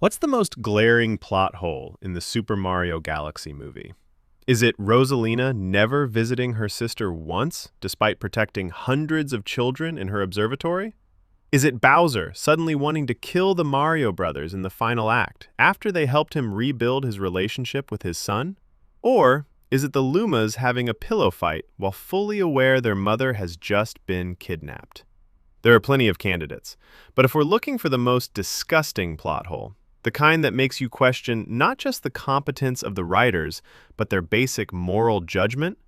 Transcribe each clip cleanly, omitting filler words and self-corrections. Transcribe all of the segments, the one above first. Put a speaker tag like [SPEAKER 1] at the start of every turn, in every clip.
[SPEAKER 1] What's the most glaring plot hole in the Super Mario Galaxy movie? Is it Rosalina never visiting her sister once, despite protecting hundreds of children in her observatory? Is it Bowser suddenly wanting to kill the Mario brothers in the final act, after they helped him rebuild his relationship with his son? Or is it the Lumas having a pillow fight while fully aware their mother has just been kidnapped? There are plenty of candidates, but if we're looking for the most disgusting plot hole, the kind that makes you question not just the competence of the writers, but their basic moral judgment,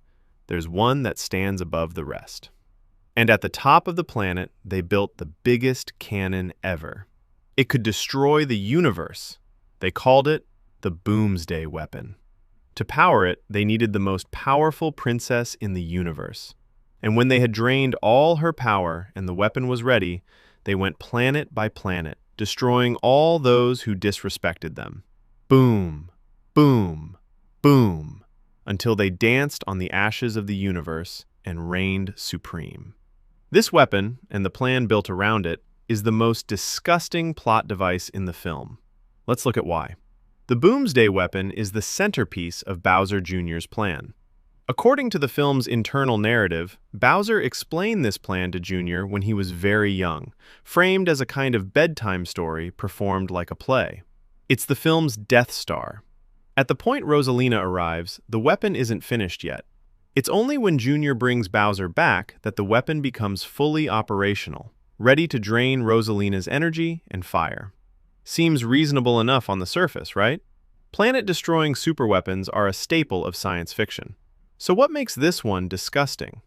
[SPEAKER 1] there's one that stands above the rest. And at the top of the planet, they built the biggest cannon ever. It could destroy the universe. They called it the Boomsday weapon. To power it, they needed the most powerful princess in the universe. And when they had drained all her power and the weapon was ready, they went planet by planet, destroying all those who disrespected them. Boom, boom, boom, until they danced on the ashes of the universe and reigned supreme. This weapon, and the plan built around it, is the most disgusting plot device in the film. Let's look at why. The Boomsday weapon is the centerpiece of Bowser Jr.'s plan. According to the film's internal narrative, Bowser explained this plan to Jr. when he was very young, framed as a kind of bedtime story performed like a play. It's the film's Death Star. At the point Rosalina arrives, the weapon isn't finished yet. It's only when Jr. brings Bowser back that the weapon becomes fully operational, ready to drain Rosalina's energy and fire. Seems reasonable enough on the surface, right? Planet-destroying superweapons are a staple of science fiction. So what makes this one disgusting?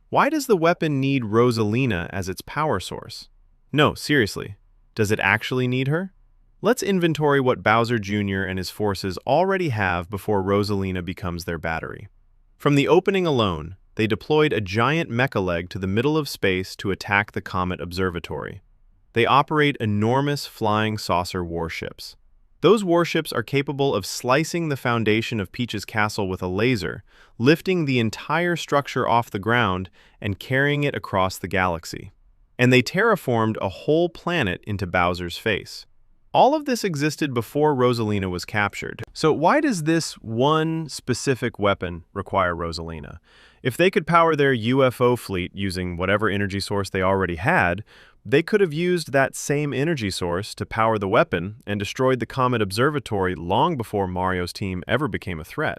[SPEAKER 1] Why does the weapon need Rosalina as its power source? No, seriously, does it actually need her? Let's inventory what Bowser Jr. and his forces already have before Rosalina becomes their battery. From the opening alone, they deployed a giant mecha leg to the middle of space to attack the Comet Observatory. They operate enormous flying saucer warships. Those warships are capable of slicing the foundation of Peach's castle with a laser, lifting the entire structure off the ground and carrying it across the galaxy. And they terraformed a whole planet into Bowser's face. All of this existed before Rosalina was captured. So why does this one specific weapon require Rosalina? If they could power their UFO fleet using whatever energy source they already had, they could have used that same energy source to power the weapon and destroyed the Comet Observatory long before Mario's team ever became a threat.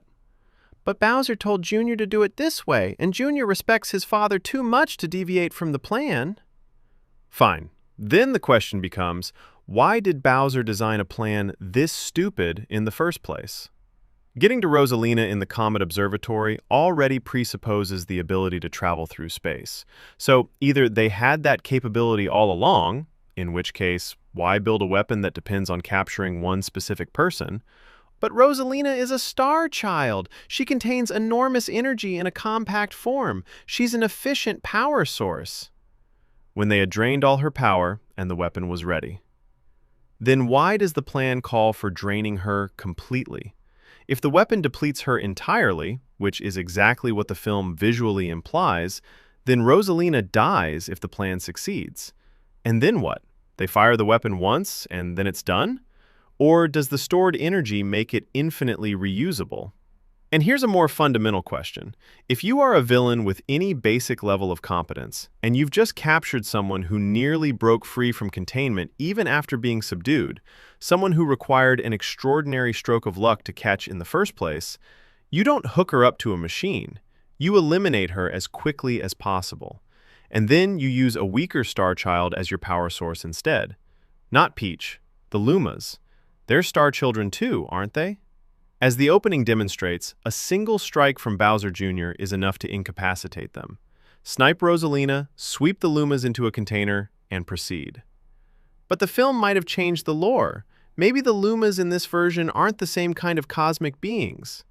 [SPEAKER 1] But Bowser told Junior to do it this way, and Junior respects his father too much to deviate from the plan. Fine. Then the question becomes, why did Bowser design a plan this stupid in the first place? Getting to Rosalina in the Comet Observatory already presupposes the ability to travel through space. So either they had that capability all along, in which case, why build a weapon that depends on capturing one specific person? But Rosalina is a star child. She contains enormous energy in a compact form. She's an efficient power source. When they had drained all her power and the weapon was ready. Then why does the plan call for draining her completely? If the weapon depletes her entirely, which is exactly what the film visually implies, then Rosalina dies if the plan succeeds. And then what? They fire the weapon once and then it's done? Or does the stored energy make it infinitely reusable? And here's a more fundamental question. If you are a villain with any basic level of competence, and you've just captured someone who nearly broke free from containment even after being subdued, someone who required an extraordinary stroke of luck to catch in the first place, you don't hook her up to a machine. You eliminate her as quickly as possible. And then you use a weaker star child as your power source instead. Not Peach, the Lumas. They're star children too, aren't they? As the opening demonstrates, a single strike from Bowser Jr. is enough to incapacitate them. Snipe Rosalina, sweep the Lumas into a container, and proceed. But the film might have changed the lore. Maybe the Lumas in this version aren't the same kind of cosmic beings.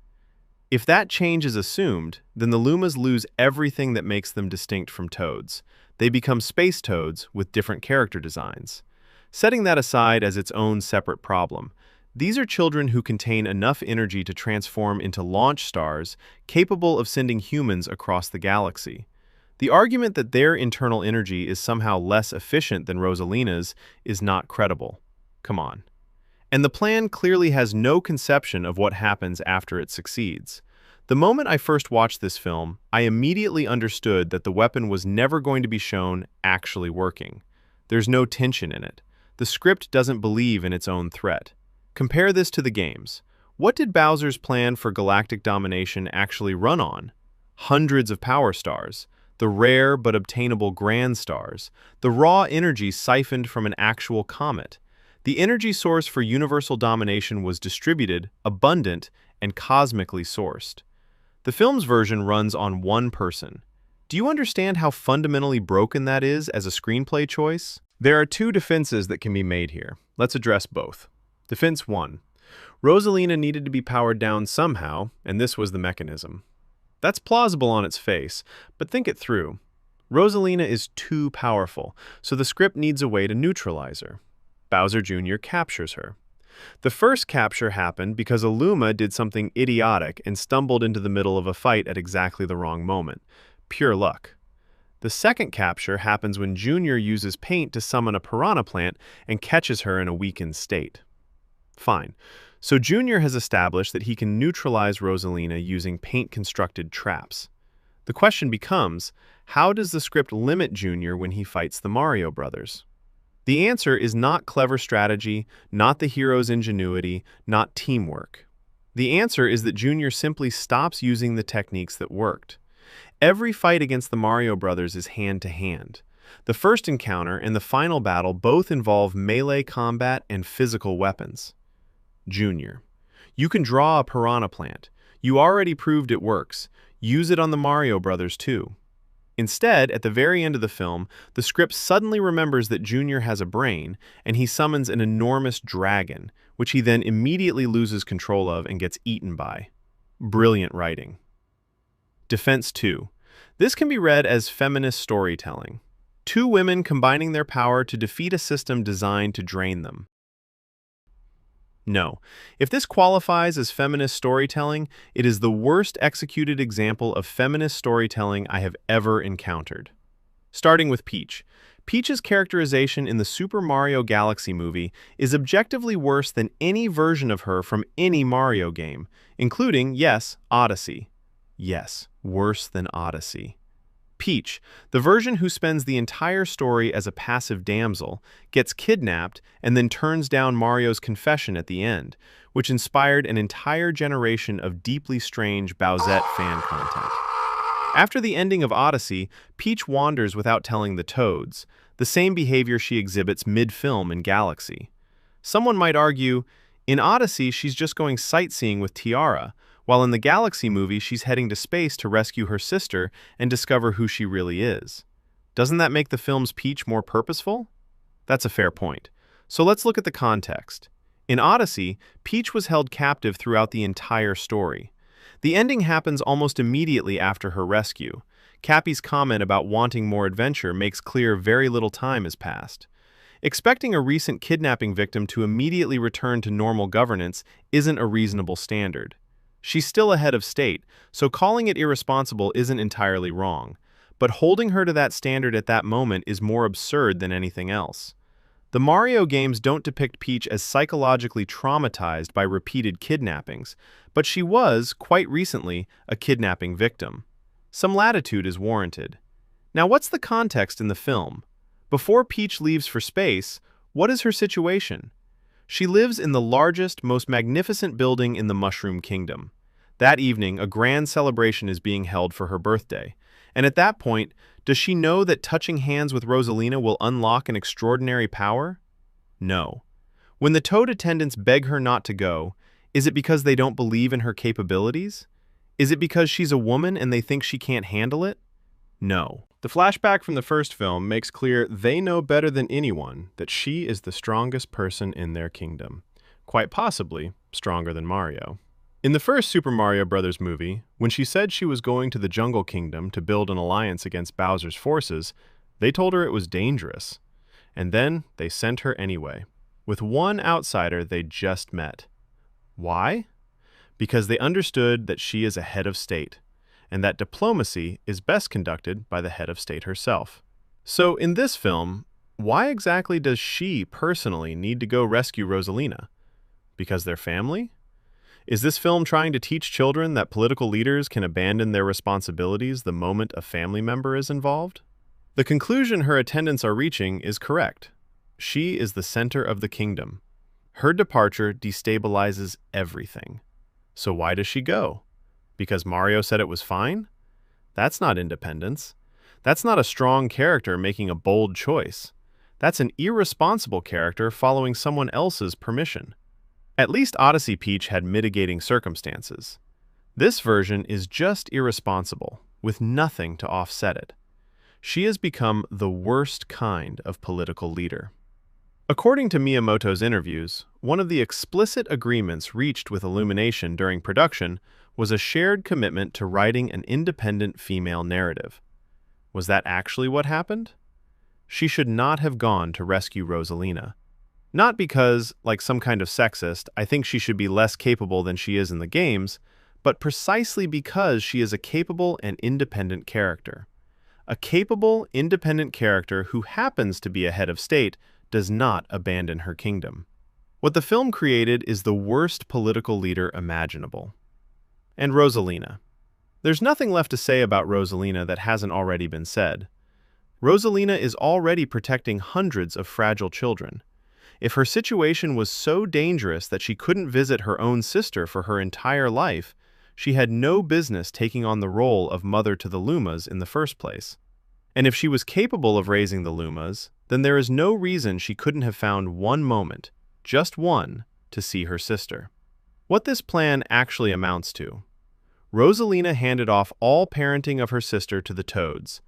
[SPEAKER 1] If that change is assumed, then the Lumas lose everything that makes them distinct from Toads. They become space Toads with different character designs. Setting that aside as its own separate problem, these are children who contain enough energy to transform into launch stars capable of sending humans across the galaxy. The argument that their internal energy is somehow less efficient than Rosalina's is not credible. Come on. And the plan clearly has no conception of what happens after it succeeds. The moment I first watched this film, I immediately understood that the weapon was never going to be shown actually working. There's no tension in it. The script doesn't believe in its own threat. Compare this to the games. What did Bowser's plan for galactic domination actually run on? Hundreds of power stars, the rare but obtainable grand stars, the raw energy siphoned from an actual comet. The energy source for universal domination was distributed, abundant, and cosmically sourced. The film's version runs on one person. Do you understand how fundamentally broken that is as a screenplay choice? There are two defenses that can be made here. Let's address both. Defense 1. Rosalina needed to be powered down somehow, and this was the mechanism. That's plausible on its face, but think it through. Rosalina is too powerful, so the script needs a way to neutralize her. Bowser Jr. captures her. The first capture happened because Illuma did something idiotic and stumbled into the middle of a fight at exactly the wrong moment. Pure luck. The second capture happens when Junior uses paint to summon a piranha plant and catches her in a weakened state. Fine. So Junior has established that he can neutralize Rosalina using paint-constructed traps. The question becomes, how does the script limit Junior when he fights the Mario brothers? The answer is not clever strategy, not the hero's ingenuity, not teamwork. The answer is that Junior simply stops using the techniques that worked. Every fight against the Mario brothers is hand-to-hand. The first encounter and the final battle both involve melee combat and physical weapons. Junior. You can draw a piranha plant. You already proved it works. Use it on the Mario brothers too. Instead, at the very end of the film, the script suddenly remembers that Junior has a brain, and he summons an enormous dragon, which he then immediately loses control of and gets eaten by. Brilliant writing. Defense 2. This can be read as feminist storytelling. Two women combining their power to defeat a system designed to drain them. No. If this qualifies as feminist storytelling, it is the worst executed example of feminist storytelling I have ever encountered. Starting with Peach. Peach's characterization in the Super Mario Galaxy movie is objectively worse than any version of her from any Mario game, including, yes, Odyssey. Yes, worse than Odyssey. Peach, the version who spends the entire story as a passive damsel, gets kidnapped and then turns down Mario's confession at the end, which inspired an entire generation of deeply strange Bowsette fan content. After the ending of Odyssey, Peach wanders without telling the Toads, the same behavior she exhibits mid-film in Galaxy. Someone might argue, in Odyssey she's just going sightseeing with Tiara, while in the Galaxy movie she's heading to space to rescue her sister and discover who she really is. Doesn't that make the film's Peach more purposeful? That's a fair point. So let's look at the context. In Odyssey, Peach was held captive throughout the entire story. The ending happens almost immediately after her rescue. Cappy's comment about wanting more adventure makes clear very little time has passed. Expecting a recent kidnapping victim to immediately return to normal governance isn't a reasonable standard. She's still a head of state, so calling it irresponsible isn't entirely wrong. But holding her to that standard at that moment is more absurd than anything else. The Mario games don't depict Peach as psychologically traumatized by repeated kidnappings, but she was, quite recently, a kidnapping victim. Some latitude is warranted. Now, what's the context in the film? Before Peach leaves for space, what is her situation? She lives in the largest, most magnificent building in the Mushroom Kingdom. That evening, a grand celebration is being held for her birthday. And at that point, does she know that touching hands with Rosalina will unlock an extraordinary power? No. When the Toad attendants beg her not to go, is it because they don't believe in her capabilities? Is it because she's a woman and they think she can't handle it? No. The flashback from the first film makes clear they know better than anyone that she is the strongest person in their kingdom. Quite possibly stronger than Mario. In the first Super Mario Bros. Movie, when she said she was going to the Jungle Kingdom to build an alliance against Bowser's forces, they told her it was dangerous. And then they sent her anyway, with one outsider they just met. Why? Because they understood that she is a head of state, and that diplomacy is best conducted by the head of state herself. So in this film, why exactly does she personally need to go rescue Rosalina? Because they're family? Is this film trying to teach children that political leaders can abandon their responsibilities the moment a family member is involved? The conclusion her attendants are reaching is correct. She is the center of the kingdom. Her departure destabilizes everything. So why does she go? Because Mario said it was fine? That's not independence. That's not a strong character making a bold choice. That's an irresponsible character following someone else's permission. At least Odyssey Peach had mitigating circumstances. This version is just irresponsible, with nothing to offset it. She has become the worst kind of political leader. According to Miyamoto's interviews, one of the explicit agreements reached with Illumination during production was a shared commitment to writing an independent female narrative. Was that actually what happened? She should not have gone to rescue Rosalina. Not because, like some kind of sexist, I think she should be less capable than she is in the games, but precisely because she is a capable and independent character. A capable, independent character who happens to be a head of state does not abandon her kingdom. What the film created is the worst political leader imaginable. And Rosalina. There's nothing left to say about Rosalina that hasn't already been said. Rosalina is already protecting hundreds of fragile children. If her situation was so dangerous that she couldn't visit her own sister for her entire life, she had no business taking on the role of mother to the Lumas in the first place. And if she was capable of raising the Lumas, then there is no reason she couldn't have found one moment, just one, to see her sister. What this plan actually amounts to: Rosalina handed off all parenting of her sister to the Toads,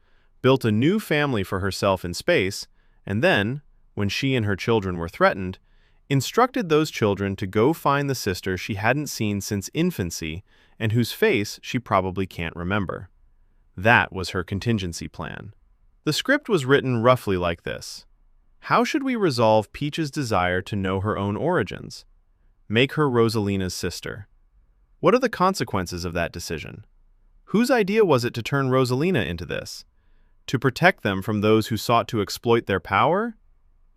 [SPEAKER 1] built a new family for herself in space, and then, when she and her children were threatened, instructed those children to go find the sister she hadn't seen since infancy and whose face she probably can't remember. That was her contingency plan. The script was written roughly like this. How should we resolve Peach's desire to know her own origins? Make her Rosalina's sister. What are the consequences of that decision? Whose idea was it to turn Rosalina into this? To protect them from those who sought to exploit their power?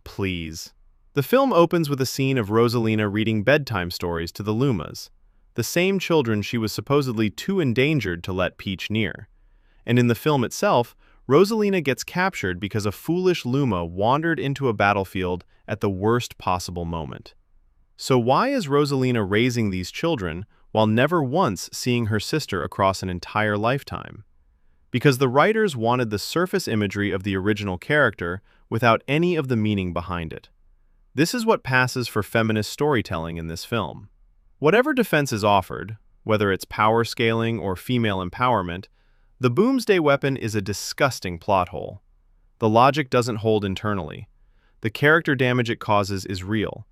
[SPEAKER 1] Please. The film opens with a scene of Rosalina reading bedtime stories to the Lumas, the same children she was supposedly too endangered to let Peach near. And in the film itself, Rosalina gets captured because a foolish Luma wandered into a battlefield at the worst possible moment. So why is Rosalina raising these children while never once seeing her sister across an entire lifetime? Because the writers wanted the surface imagery of the original character without any of the meaning behind it. This is what passes for feminist storytelling in this film. Whatever defense is offered, whether it's power scaling or female empowerment, the Boomsday weapon is a disgusting plot hole. The logic doesn't hold internally. The character damage it causes is real.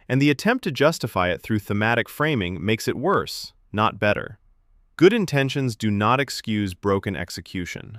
[SPEAKER 1] And the attempt to justify it through thematic framing makes it worse, not better. Good intentions do not excuse broken execution.